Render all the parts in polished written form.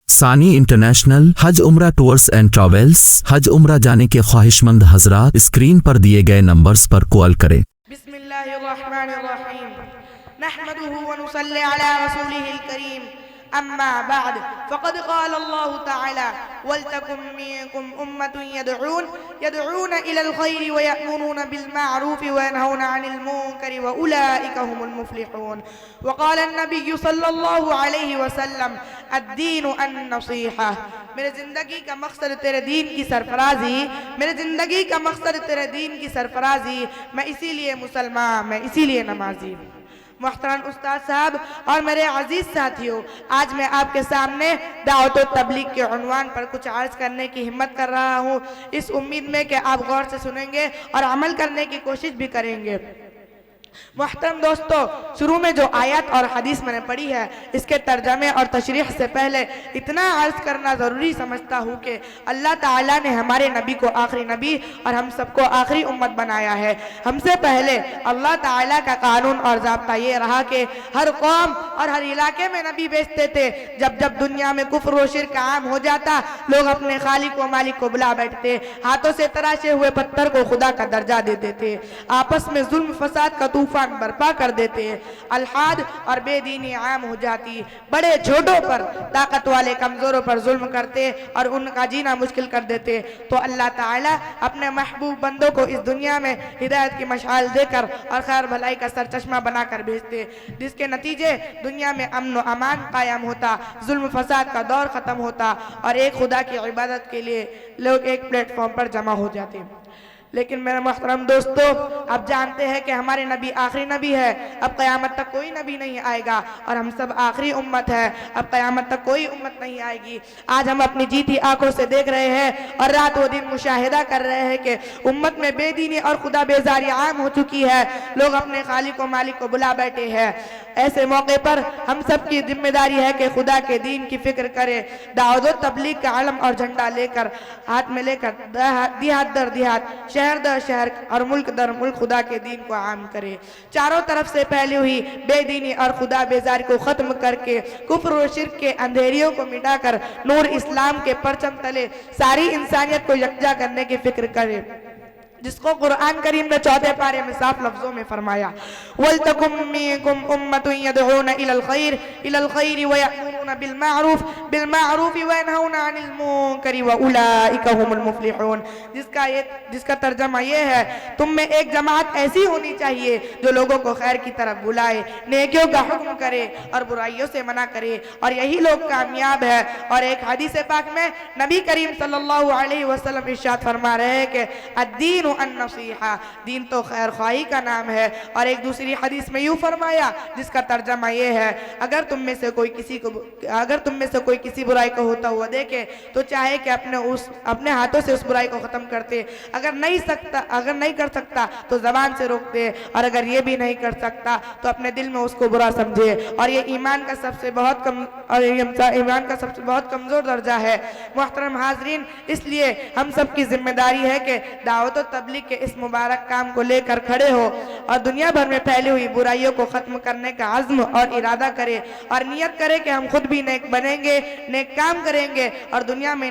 ثانی انٹرنیشنل حج عمرہ tours and travels حج عمرہ جانے کے خواہش مند حضرات اسکرین پر دیے گئے نمبرز پر کال کریں۔ بسم اللہ الرحمن الرحیم نحمده ونصلی علی رسوله الکریم اما بعد فقد قال الله تعالی ولتکن منکم امة يدعون الى الخیر ويأمرون بالمعروف وينهون عن المنکر واولئک هم المفلحون وقال النبی صلی اللہ علیہ وسلم الدین النصیحہ۔ میرے زندگی کا مقصد تیرے دین کی سرفرازی، میرے زندگی کا مقصد تیرے دین کی سرفرازی، میں اسی لیے مسلمان، میں اسی لیے نمازی۔ محترم استاد صاحب اور میرے عزیز ساتھیوں، آج میں آپ کے سامنے دعوت و تبلیغ کے عنوان پر کچھ عرض کرنے کی ہمت کر رہا ہوں، اس امید میں کہ آپ غور سے سنیں گے اور عمل کرنے کی کوشش بھی کریں گے۔ محترم دوستو، شروع میں جو آیات اور حدیث میں نے پڑھی ہے، اس کے ترجمے اور تشریح سے پہلے اتنا عرض کرنا ضروری سمجھتا ہوں کہ اللہ تعالیٰ نے ہمارے نبی کو آخری نبی اور ہم سب کو آخری امت بنایا ہے۔ ہم سے پہلے اللہ تعالیٰ کا قانون اور ضابطہ یہ رہا کہ ہر قوم اور ہر علاقے میں نبی بھیجتے تھے۔ جب دنیا میں کفر و شرک عام ہو جاتا، لوگ اپنے خالق و مالک کو بلا بیٹھتے، ہاتھوں سے تراشے ہوئے پتھر کو خدا کا درجہ دیتے تھے، آپس میں ظلم فساد کا طوفان برپا کر دیتے، الحاد اور بے دینی عام ہو جاتی، بڑے چھوٹوں پر، طاقت والے کمزوروں پر ظلم کرتے اور ان کا جینا مشکل کر دیتے۔ تو اللہ تعالیٰ اپنے محبوب بندوں کو اس دنیا میں ہدایت کی مشعل دے کر اور خیر بھلائی کا سرچشمہ بنا کر بھیجتے، جس کے نتیجے دنیا میں امن و امان قائم ہوتا، ظلم فساد کا دور ختم ہوتا اور ایک خدا کی عبادت کے لیے لوگ ایک پلیٹ فارم پر جمع ہو جاتے۔ لیکن میرے محترم دوستو، اب جانتے ہیں کہ ہمارے نبی آخری نبی ہے، اب قیامت تک کوئی نبی نہیں آئے گا اور ہم سب آخری امت ہے، اب قیامت تک کوئی امت نہیں آئے گی۔ آج ہم اپنی جیتی آنکھوں سے دیکھ رہے ہیں اور رات و دن مشاہدہ کر رہے ہیں کہ امت میں بے دینی اور خدا بیزاری عام ہو چکی ہے، لوگ اپنے خالق و مالک کو بلا بیٹھے ہیں۔ ایسے موقع پر ہم سب کی ذمہ داری ہے کہ خدا کے دین کی فکر کرے، دعوت و تبلیغ کا علم اور جھنڈا لے کر ہاتھ میں لے کر دیہات در دیہات، شہر در شہر اور ملک در ملک خدا کے دین کو عام کرے، چاروں طرف سے پھیلی ہوئی بے دینی اور خدا بیزاری کو ختم کر کے کفر و شرک کے اندھیریوں کو مٹا کر نور اسلام کے پرچم تلے ساری انسانیت کو یکجا کرنے کی فکر کرے، جس کو قرآن کریم نے 4 پارے میں صاف لفظوں میں فرمایا وَلْتَكُمْ مِنْكُمْ أُمَّةٌ يَدْعُونَ إِلَى الْخَيْرِ وَيَأْمُرُونَ بِالْمَعْرُوفِ وَيَنْهَوْنَ عَنِ الْمُنْكَرِ وَأُولَئِكَ هُمُ الْمُفْلِحُونَ، جس کا ترجمہ یہ ہے، تم میں ایک جماعت ایسی ہونی چاہیے جو لوگوں کو خیر کی طرف بلائے، نیکیوں کا حکم کرے اور برائیوں سے منع کرے، اور یہی لوگ کامیاب ہے۔ اور ایک حدیث پاک میں نبی کریم صلی اللہ علیہ وسلم ارشاد فرما رہے ہیں کہ الدین النصیحہ، دین تو خیر خواہی کا نام ہے۔ اور ایک دوسری حدیث میں یوں فرمایا، جس کا ترجمہ یہ ہے، اگر تم میں سے کوئی کسی برائی کو ہوتا ہوا دیکھے تو چاہے کہ اپنے ہاتھوں سے اس برائی کو ختم کرتے، اگر نہیں کر سکتا تو زبان سے روکتے، اور اگر یہ بھی نہیں کر سکتا تو اپنے دل میں اس کو برا سمجھے۔ اور یہ ایمان کا سب سے بہت کمزور درجہ ہے۔ محترم حاضرین، اس لیے ہم سب کی ذمہ داری ہے کہ دعوت و تبلیغ کے اس مبارک کام کو لے کر کھڑے ہو اور دنیا بھر میں پھیلی ہوئی برائیوں کو ختم کرنے کا عزم اور ارادہ کرے، اور نیت کرے کہ ہم خود بھی نیک بنیں گے، نیک کام کریں گے اور دنیا میں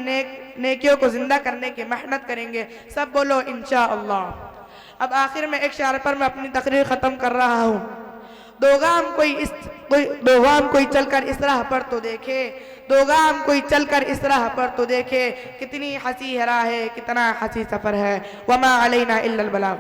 نیکیوں کو زندہ کرنے کی محنت کریں گے۔ سب بولو انشاءاللہ۔ اب آخر میں ایک شعر پر میں اپنی تقریر ختم کر رہا ہوں۔ دو گام کوئی چل کر اس راہ پر تو دیکھے، دو گام کوئی چل کر اس راہ پر تو دیکھے، کتنی حسی ہے راہ ہے، کتنا حسی سفر ہے، وما علینا الا البلاغ۔